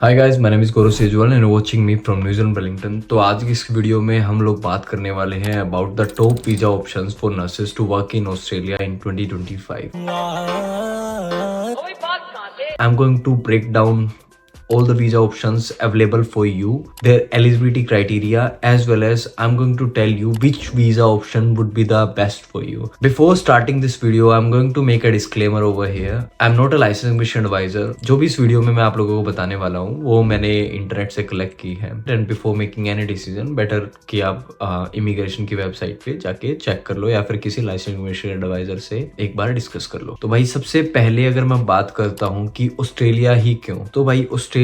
Hi guys, my name is Gaurav Sejwal and watching me from New Zealand Wellington. तो आज की इस वीडियो में हम लोग बात करने वाले हैं about the top visa options for nurses to work in Australia in 2025। I am going to break down all the visa options available for you, their eligibility criteria, as well as I'm going to tell you which visa option would be the best for you. Before starting this video, I'm going to make a disclaimer over here. I'm not a licensed immigration advisor. जो भी इस video में मैं आप लोगों को बताने वाला हूँ वो मैंने इंटरनेट से कलेक्ट की है। And before making any decision better कि आप इमिग्रेशन की वेबसाइट पे जाके चेक कर लो या फिर किसी लाइसेंस इमिग्रेशन एडवाइजर से एक बार डिस्कस कर लो। तो भाई सबसे पहले अगर मैं बात करता हूँ कि ऑस्ट्रेलिया ही क्यों, तो भाई ऑस्ट्रेलिया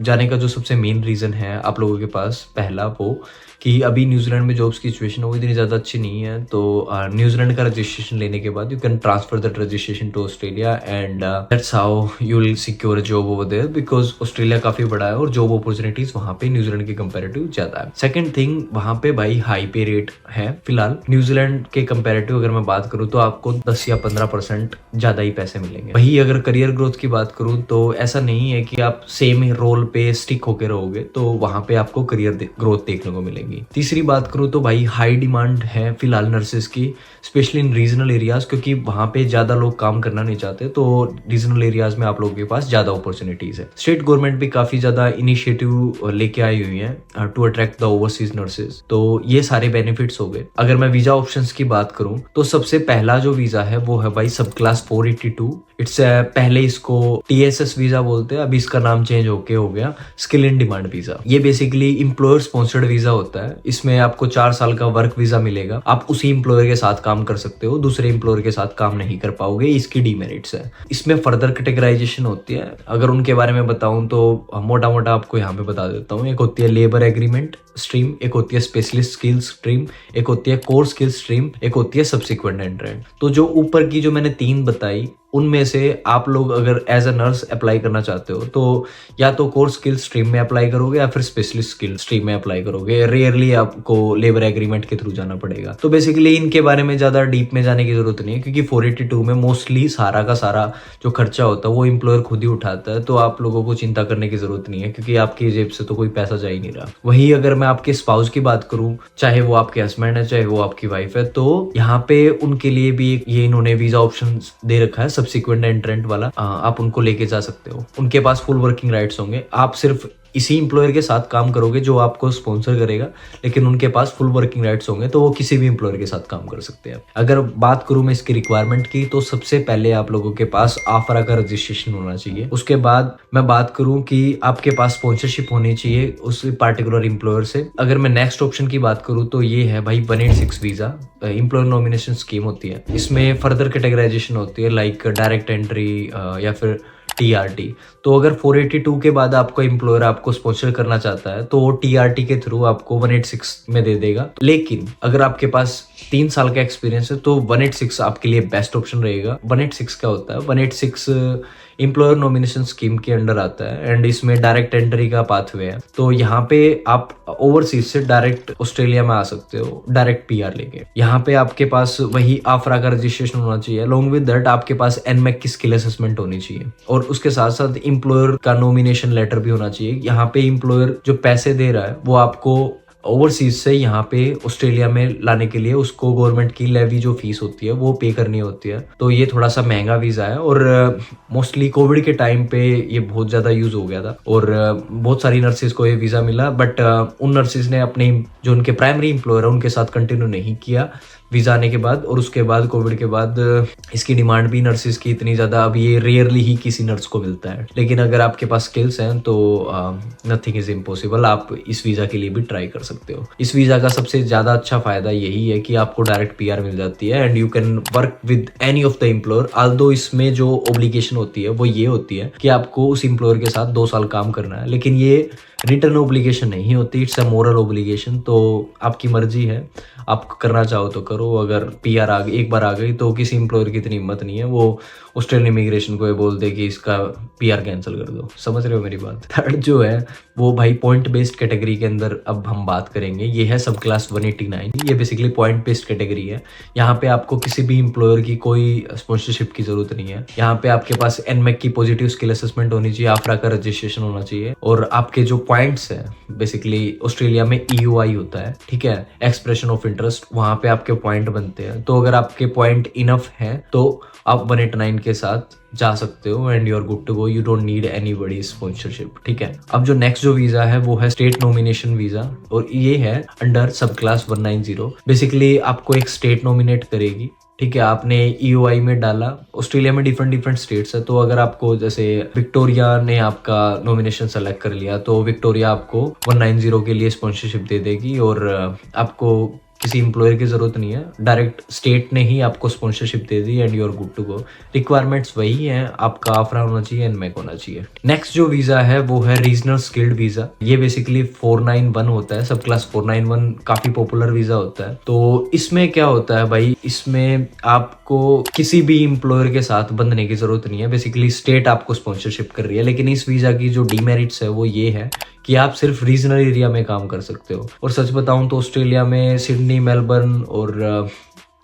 जाने का जो सबसे मेन रीजन है आप लोगों के पास, पहला वो कि अभी न्यूजीलैंड में जॉब्स की सिचुएशन वो इतनी ज़्यादा अच्छी नहीं है। तो न्यूजीलैंड का रजिस्ट्रेशन लेने के बाद you can transfer that registration to Australia and that's how you will secure a job over there, because Australia काफ़ी बड़ा है और जॉब अपॉर्चुनिटीज वहाँ पे न्यूजीलैंड के कंपेरेटिव ज़्यादा है। सेकंड थिंग, वहाँ पे भाई हाई पे रेट है फिलहाल। न्यूजीलैंड के कंपेरेटिव अगर मैं बात करूँ तो आपको 10 या 15% ज़्यादा ही पैसे मिलेंगे। वही अगर करियर ग्रोथ की बात करूँ तो ऐसा नहीं है कि आप सेम रोल पे स्टिक होकर रहोगे, तो वहाँ पे आपको करियर ग्रोथ देखने को मिलेगी। तीसरी बात करूं तो भाई हाई डिमांड है फिलहाल नर्सेस की, स्पेशली इन रीजनल एरियाज, क्योंकि वहां पे ज्यादा लोग काम करना नहीं चाहते, तो रीजनल एरियाज में आप लोगों के पास ज्यादा अपॉर्चुनिटीज है। स्टेट गवर्नमेंट भी काफी ज्यादा इनिशिएटिव लेके आई हुई है to attract the overseas nurses. तो ये सारे बेनिफिट्स हो गए। अगर मैं वीजा ऑप्शंस की बात करूं तो सबसे पहला जो वीजा है वो है भाई सब क्लास 482। इट्स पहले इसको TSS वीजा बोलते हैं, अभी इसका नाम चेंज होके हो गया स्किल इन डिमांड वीजा। ये बेसिकली इम्प्लॉयर स्पॉन्सर्ड वीजा होता है। इसमें आपको 4 साल का वर्क वीजा मिलेगा। आप उसी इम्प्लॉयर के साथ काम कर सकते हो, दूसरे इम्प्लॉयर के साथ काम नहीं कर पाओगे, इसकी डीमेरिट्स है। इसमें फर्दर कैटेगराइजेशन होती है। अगर उनके बारे में बताऊं तो मोटा मोटा आपको यहाँ पे बता देता हूँ। एक होती है लेबर एग्रीमेंट स्ट्रीम, एक होती है स्पेशलिस्ट स्किल्स स्ट्रीम, एक होती है कोर स्किल्स स्ट्रीम, एक होती है सब्सिक्वेंट एंट्रेंट। तो जो ऊपर की जो मैंने 3 बताई उनमें से आप लोग अगर एज अ नर्स अप्लाई करना चाहते हो तो या तो कोर स्किल स्ट्रीम में अप्लाई करोगे या फिर स्पेशलिस्ट स्किल स्ट्रीम में अप्लाई करोगे। रेयरली आपको लेबर एग्रीमेंट के थ्रू जाना पड़ेगा। तो बेसिकली इनके बारे में ज्यादा डीप में जाने की जरूरत नहीं है, क्योंकि 482 में मोस्टली सारा का सारा जो खर्चा होता है वो एम्प्लॉयर खुद ही उठाता है। तो आप लोगों को चिंता करने की जरूरत नहीं है, क्योंकि आपकी जेब से तो कोई पैसा जा ही नहीं रहा। वही अगर मैं आपके स्पाउस की बात करूं, चाहे वो आपके हस्बैंड है चाहे वो आपकी वाइफ है, तो यहाँ पे उनके लिए भी ये इन्होंने वीजा ऑप्शन दे रखा है सब्सिक्वेंट एंट्रेंट वाला। आप उनको लेके जा सकते हो। उनके पास फुल वर्किंग राइट्स होंगे। आप सिर्फ इसी एम्प्लॉयर के साथ काम करोगे जो आपको स्पॉन्सर करेगा, लेकिन उनके पास फुल वर्किंग राइट्स होंगे, तो वो किसी भी एम्प्लॉयर के साथ काम कर सकते हैं। अगर बात करूं मैं इसकी रिक्वायरमेंट की, तो सबसे पहले आप लोगों के पास आफरा का रजिस्ट्रेशन होना चाहिए। उसके बाद मैं बात करूं कि आपके पास स्पॉन्सरशिप होनी चाहिए उस पर्टिकुलर एम्प्लॉयर से। अगर मैं नेक्स्ट ऑप्शन की बात करूं तो ये है भाई 186 वीजा, एम्प्लॉयर नॉमिनेशन स्कीम होती है। इसमें फर्दर कैटेगराइजेशन होती है लाइक डायरेक्ट एंट्री या फिर TRT। तो अगर 482 के बाद आपको एम्प्लॉयर आपको स्पॉन्सर करना चाहता है तो वो TRT के थ्रू आपको 186 में दे देगा। लेकिन अगर आपके पास 3 साल का एक्सपीरियंस है तो 186 आपके लिए बेस्ट ऑप्शन रहेगा। 186 क्या होता है? 186 एम्प्लॉयर नॉमिनेशन स्कीम के अंडर आता है एंड इसमें डायरेक्ट एंट्री का पाथवे है। तो यहाँ पे आप ओवरसीज से डायरेक्ट ऑस्ट्रेलिया में आ सकते हो डायरेक्ट PR लेके। यहाँ पे आपके पास वही आफरा का रजिस्ट्रेशन होना चाहिए। अलोंग विद दैट आपके पास NMAC की स्किल असेसमेंट होनी चाहिए और उसके साथ साथ एम्प्लॉयर का नॉमिनेशन लेटर भी होना चाहिए। यहाँ पे एम्प्लॉयर जो पैसे दे रहा है वो आपको ओवरसीज से यहाँ पे ऑस्ट्रेलिया में लाने के लिए उसको गवर्नमेंट की लेवी जो फीस होती है वो पे करनी होती है। तो ये थोड़ा सा महंगा वीजा है और मोस्टली कोविड के टाइम पे ये बहुत ज्यादा यूज हो गया था और बहुत सारी नर्सेज को ये वीजा मिला। बट उन नर्सेज ने अपने जो उनके प्राइमरी एम्प्लॉयर है उनके साथ कंटिन्यू नहीं किया वीजा आने के बाद, और उसके बाद कोविड के बाद इसकी डिमांड भी नर्सेज की इतनी ज्यादा, अब ये रेयरली ही किसी नर्स को मिलता है। लेकिन अगर आपके पास स्किल्स हैं तो नथिंग इज इम्पॉसिबल, आप इस वीजा के लिए भी ट्राई कर सकते हो। इस वीजा का सबसे ज्यादा अच्छा फायदा यही है कि आपको डायरेक्ट PR मिल जाती है and you can work with any of the employer. Although इसमें जो ऑब्लिगेशन होती है वो ये होती है कि आपको उस एम्प्लॉयर के साथ 2 साल काम करना है, लेकिन ये रिटर्न ऑब्लिगेशन नहीं होती, इट्स अ मोरल ऑब्लिगेशन। तो आपकी मर्जी है, आप करना चाहो तो करो। अगर PR एक बार आ गई तो किसी एम्प्लॉयर की इतनी हिम्मत नहीं है, वो ऑस्ट्रेलियन इमिग्रेशन को ये बोल दे कि इसका PR कैंसिल कर दो। समझ रहे हो मेरी बात? थर्ड जो है वो भाई पॉइंट बेस्ड कैटेगरी के अंदर अब हम बात करेंगे। ये है सब क्लास 189। ये बेसिकली पॉइंट बेस्ड कैटेगरी है। यहाँ पे आपको किसी भी एम्प्लॉयर की कोई स्पॉन्सरशिप की जरूरत नहीं है। यहाँ पे आपके पास NMAC की पॉजिटिव स्किल असेसमेंट होनी चाहिए, आफरा का रजिस्ट्रेशन होना चाहिए, और आपके जो पॉइंट्स है बेसिकली ऑस्ट्रेलिया में EOI होता है, ठीक है, एक्सप्रेशन ऑफ इंटरेस्ट, वहां पे आपके पॉइंट बनते हैं। तो अगर आपके पॉइंट इनफ है तो आप 189 के साथ जा सकते हो and you are good to go. You don't need anybody sponsorship, ठीक है। अब जो नेक्स्ट जो वीजा है वो है स्टेट नॉमिनेशन वीजा, और ये है अंडर सब क्लास 190। बेसिकली आपको एक स्टेट नॉमिनेट करेगी, ठीक है। आपने EOI में डाला, ऑस्ट्रेलिया में डिफरेंट स्टेट्स है, तो अगर आपको जैसे विक्टोरिया ने आपका नॉमिनेशन सेलेक्ट कर लिया तो विक्टोरिया आपको 190 के लिए स्पॉन्सरशिप दे देगी, और आपको किसी एम्प्लॉयर की जरूरत नहीं है, डायरेक्ट स्टेट ने ही आपको स्पॉन्सरशिप दे दी and you are good to go. Requirements वही हैं, आपका आफरा होना चाहिए, NMAC होना चाहिए। नेक्स्ट जो वीजा है वो है रीजनल स्किल्ड वीजा। ये बेसिकली 491 होता है, सब क्लास 491 काफी पॉपुलर वीजा होता है। तो इसमें क्या होता है भाई, इसमें आपको किसी भी एम्प्लॉयर के साथ बंधने की जरूरत नहीं है। बेसिकली स्टेट आपको स्पॉन्सरशिप कर रही है, लेकिन इस वीजा की जो डीमेरिट्स है वो ये है कि आप सिर्फ रीजनल एरिया में काम कर सकते हो। और सच बताऊं तो ऑस्ट्रेलिया में सिडनी, मेलबर्न और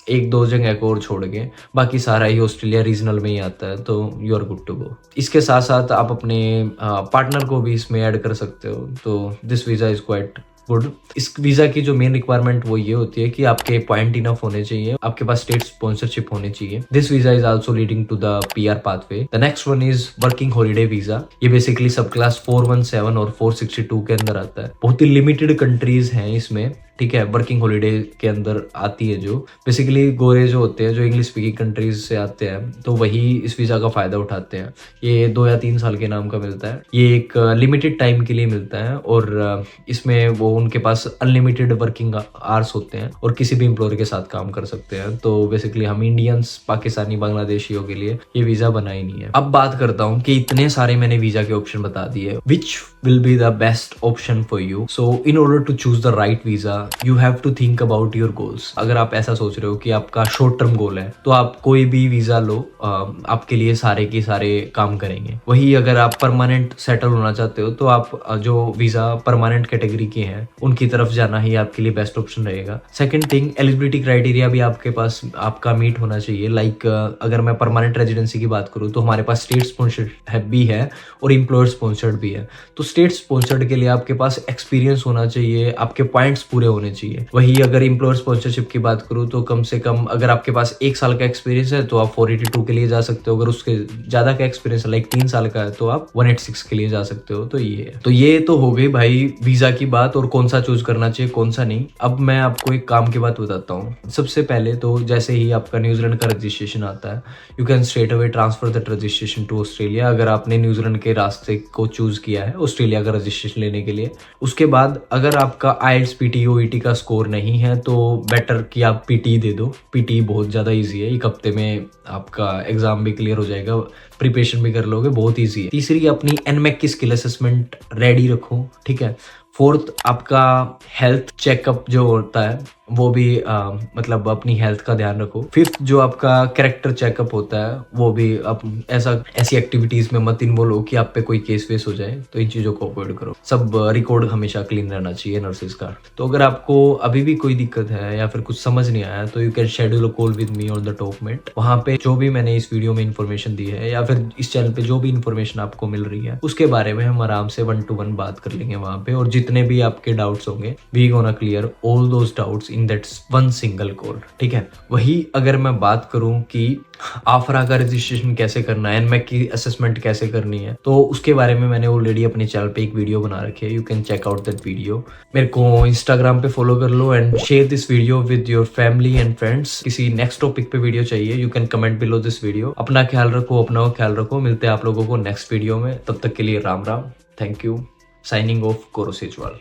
एक दो जगह को और छोड़ के बाकी सारा ही ऑस्ट्रेलिया रीजनल में ही आता है, तो you are good to go. इसके साथ साथ आप अपने पार्टनर को भी इसमें ऐड कर सकते हो, तो this visa is quite good. इस वीजा की जो मेन रिक्वायरमेंट वो ये होती है कि आपके पॉइंट इनफ होने चाहिए, आपके पास स्टेट स्पॉन्सरशिप होनी चाहिए। This visa is also leading to the PR pathway. The next one is working holiday visa. ये बेसिकली सब क्लास 417 और 462 के अंदर आता है। बहुत ही लिमिटेड कंट्रीज हैं इसमें, ठीक है, वर्किंग हॉलीडे के अंदर आती है। जो बेसिकली गोरे जो होते हैं, जो इंग्लिश स्पीकिंग कंट्रीज से आते हैं, तो वही इस वीजा का फायदा उठाते हैं। ये 2 या 3 साल के नाम का मिलता है। ये एक लिमिटेड टाइम के लिए मिलता है, और इसमें वो उनके पास अनलिमिटेड वर्किंग आवर्स होते हैं और किसी भी एम्प्लॉयर के साथ काम कर सकते हैं। तो बेसिकली हम इंडियंस, पाकिस्तानी, बांग्लादेशियों के लिए ये वीजा बना ही नहीं है। अब बात करता हूँ कि इतने सारे मैंने वीजा के ऑप्शन बता दिए, which will be the best option for you. So in order to choose the right visa you have to think about your goals. अगर आप ऐसा सोच रहे हो कि आपका शॉर्ट टर्म गोल है तो आप कोई भी वीजा लो, आपके लिए सारे के सारे काम करेंगे। वही अगर आप परमानेंट सेटल होना चाहते हो तो आप जो वीजा परमानेंट कैटेगरी के हैं उनकी तरफ जाना ही आपके लिए बेस्ट ऑप्शन रहेगा। सेकंड थिंग, एलिजिबिलिटी क्राइटेरिया भी आपके पास आपका मीट होना चाहिए। लाइक अगर मैं परमानेंट रेजिडेंसी की बात करूँ तो हमारे पास स्टेट स्पॉन्सर्ड भी है और एम्प्लॉयर स्पॉन्सर्ड भी है। तो स्टेट स्पॉन्सर्ड के लिए आपके पास एक्सपीरियंस होना चाहिए, आपके पॉइंट्स पूरे होने चाहिए। वही अगर एम्प्लॉयर स्पॉन्सरशिप की बात करूँ तो कम से कम अगर आपके पास 1 साल का एक्सपीरियंस है तो आप 482 के लिए जा सकते हो। अगर उसके ज्यादा का एक्सपीरियंस है, लाइक 3 साल का है, तो आप 186 के लिए जा सकते हो। तो ये तो हो गई भाई वीजा की बात और कौन सा चूज करना चाहिए कौन सा नहीं। अब मैं आपको एक काम की बात बताता हूँ। सबसे पहले तो जैसे ही आपका न्यूजीलैंड का रजिस्ट्रेशन आता है, you can straight away transfer that registration to Australia. अगर आपने न्यूजीलैंड के रास्ते को चूज किया है ऑस्ट्रेलिया का रजिस्ट्रेशन लेने के लिए, उसके बाद अगर आपका IELTS PT OET का स्कोर नहीं है तो बेटर कि आप PT दे दो। PT बहुत ज़्यादा इजी है, 1 हफ्ते में आपका एग्जाम भी क्लियर हो जाएगा, प्रिपरेशन भी कर लोगे, बहुत इजी है। तीसरी, अपनी NMAC की स्किल असेसमेंट रेडी रखो, ठीक है। फोर्थ, आपका हेल्थ चेकअप जो होता है वो भी मतलब अपनी हेल्थ का ध्यान रखो। फिफ्थ, जो आपका कैरेक्टर चेकअप होता है वो भी आप ऐसी एक्टिविटीज में मत इन्वॉल्व हो कि आप पे कोई केस वेस हो जाए, तो इन चीजों को अवॉइड करो। सब रिकॉर्ड हमेशा क्लीन रहना चाहिए नर्सेज का। तो अगर आपको अभी भी कोई दिक्कत है या फिर कुछ समझ नहीं आया तो you can schedule a call with me on the Topmate. वहाँ पे जो भी मैंने इस वीडियो में इन्फॉर्मेशन दी है या फिर इस चैनल पे जो भी इन्फॉर्मेशन आपको मिल रही है उसके बारे में हम आराम से 1-to-1 बात कर लेंगे वहाँ पे, और जितने भी आपके डाउट्स होंगे we gonna clear all those doubts in that one single call, ठीक है। वही अगर मैं बात करूं कि आफरा का रजिस्ट्रेशन कैसे करना है, NMAC की असेसमेंट कैसे करनी है, तो उसके बारे में मैंने ऑलरेडी अपने चैनल पे एक वीडियो बना रखी है। You can check out that video. मेरे को इंस्टाग्राम पे फॉलो कर लो and share this video with your family and friends. किसी नेक्स्ट टॉपिक पे वीडियो चाहिए you can comment below this video. अपना ख्याल रखो, अपना ख्याल रखो। मिलते हैं आप लोगों को नेक्स्ट वीडियो में, तब तक के लिए Ram Ram, thank you. Signing off, कोरो सेजवाल।